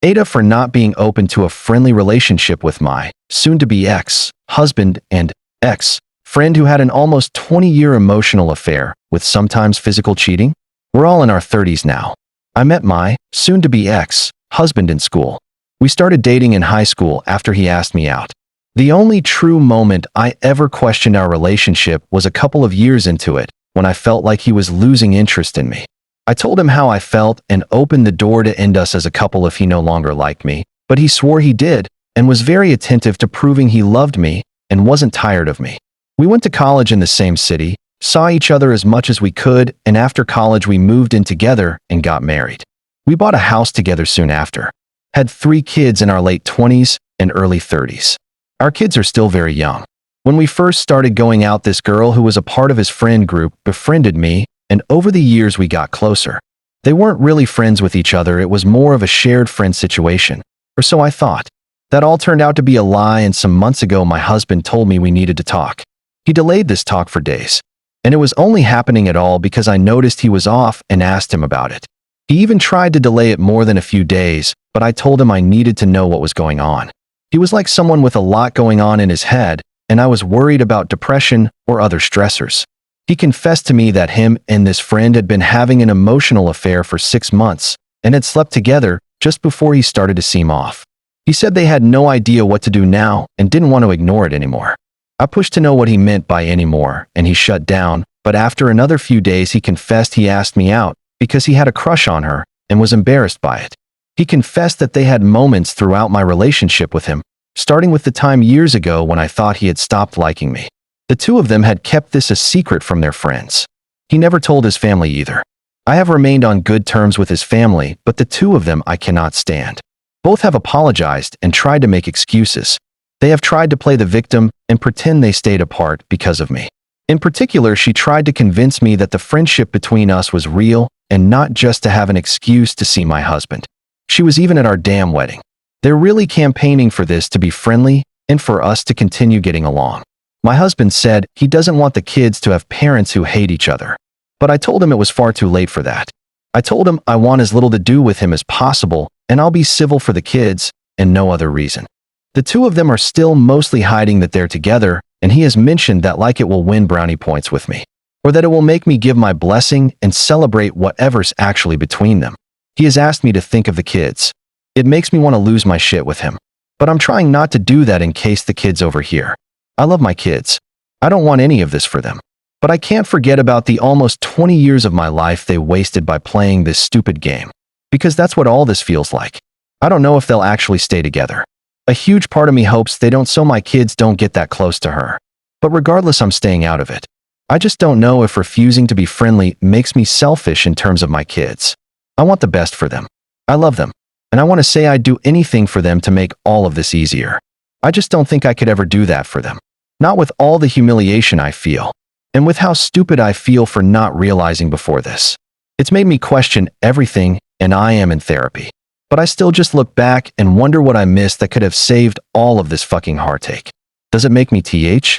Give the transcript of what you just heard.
AITAH for not being open to a friendly relationship with my soon-to-be ex-husband and ex-friend who had an almost 20-year emotional affair with sometimes physical cheating. We're all in our 30s now. I met my soon-to-be ex-husband in school. We started dating in high school after he asked me out. The only true moment I ever questioned our relationship was a couple of years into it, when I felt like he was losing interest in me. I told him how I felt and opened the door to end us as a couple if he no longer liked me, but he swore he did and was very attentive to proving he loved me and wasn't tired of me. We went to college in the same city, saw each other as much as we could, and after college we moved in together and got married. We bought a house together soon after. Had 3 kids in our late 20s and early 30s. Our kids are still very young. When we first started going out, this girl who was a part of his friend group befriended me, and over the years we got closer. They weren't really friends with each other, it was more of a shared friend situation, or so I thought. That all turned out to be a lie, and some months ago my husband told me we needed to talk. He delayed this talk for days, and it was only happening at all because I noticed he was off and asked him about it. He even tried to delay it more than a few days, but I told him I needed to know what was going on. He was like someone with a lot going on in his head, and I was worried about depression or other stressors. He confessed to me that him and this friend had been having an emotional affair for 6 months and had slept together just before he started to seem off. He said they had no idea what to do now and didn't want to ignore it anymore. I pushed to know what he meant by anymore, and he shut down, but after another few days he confessed he asked me out because he had a crush on her and was embarrassed by it. He confessed that they had moments throughout my relationship with him, starting with the time years ago when I thought he had stopped liking me. The two of them had kept this a secret from their friends. He never told his family either. I have remained on good terms with his family, but the two of them I cannot stand. Both have apologized and tried to make excuses. They have tried to play the victim and pretend they stayed apart because of me. In particular, she tried to convince me that the friendship between us was real and not just to have an excuse to see my husband. She was even at our damn wedding. They're really campaigning for this to be friendly and for us to continue getting along. My husband said he doesn't want the kids to have parents who hate each other. But I told him it was far too late for that. I told him I want as little to do with him as possible, and I'll be civil for the kids, and no other reason. The two of them are still mostly hiding that they're together, and he has mentioned that like it will win brownie points with me, or that it will make me give my blessing and celebrate whatever's actually between them. He has asked me to think of the kids. It makes me want to lose my shit with him. But I'm trying not to do that in case the kids overhear. I love my kids. I don't want any of this for them. But I can't forget about the almost 20 years of my life they wasted by playing this stupid game. Because that's what all this feels like. I don't know if they'll actually stay together. A huge part of me hopes they don't so my kids don't get that close to her. But regardless, I'm staying out of it. I just don't know if refusing to be friendly makes me selfish in terms of my kids. I want the best for them. I love them. And I want to say I'd do anything for them to make all of this easier. I just don't think I could ever do that for them. Not with all the humiliation I feel. And with how stupid I feel for not realizing before this. It's made me question everything, and I am in therapy. But I still just look back and wonder what I missed that could have saved all of this fucking heartache. Does it make me TH?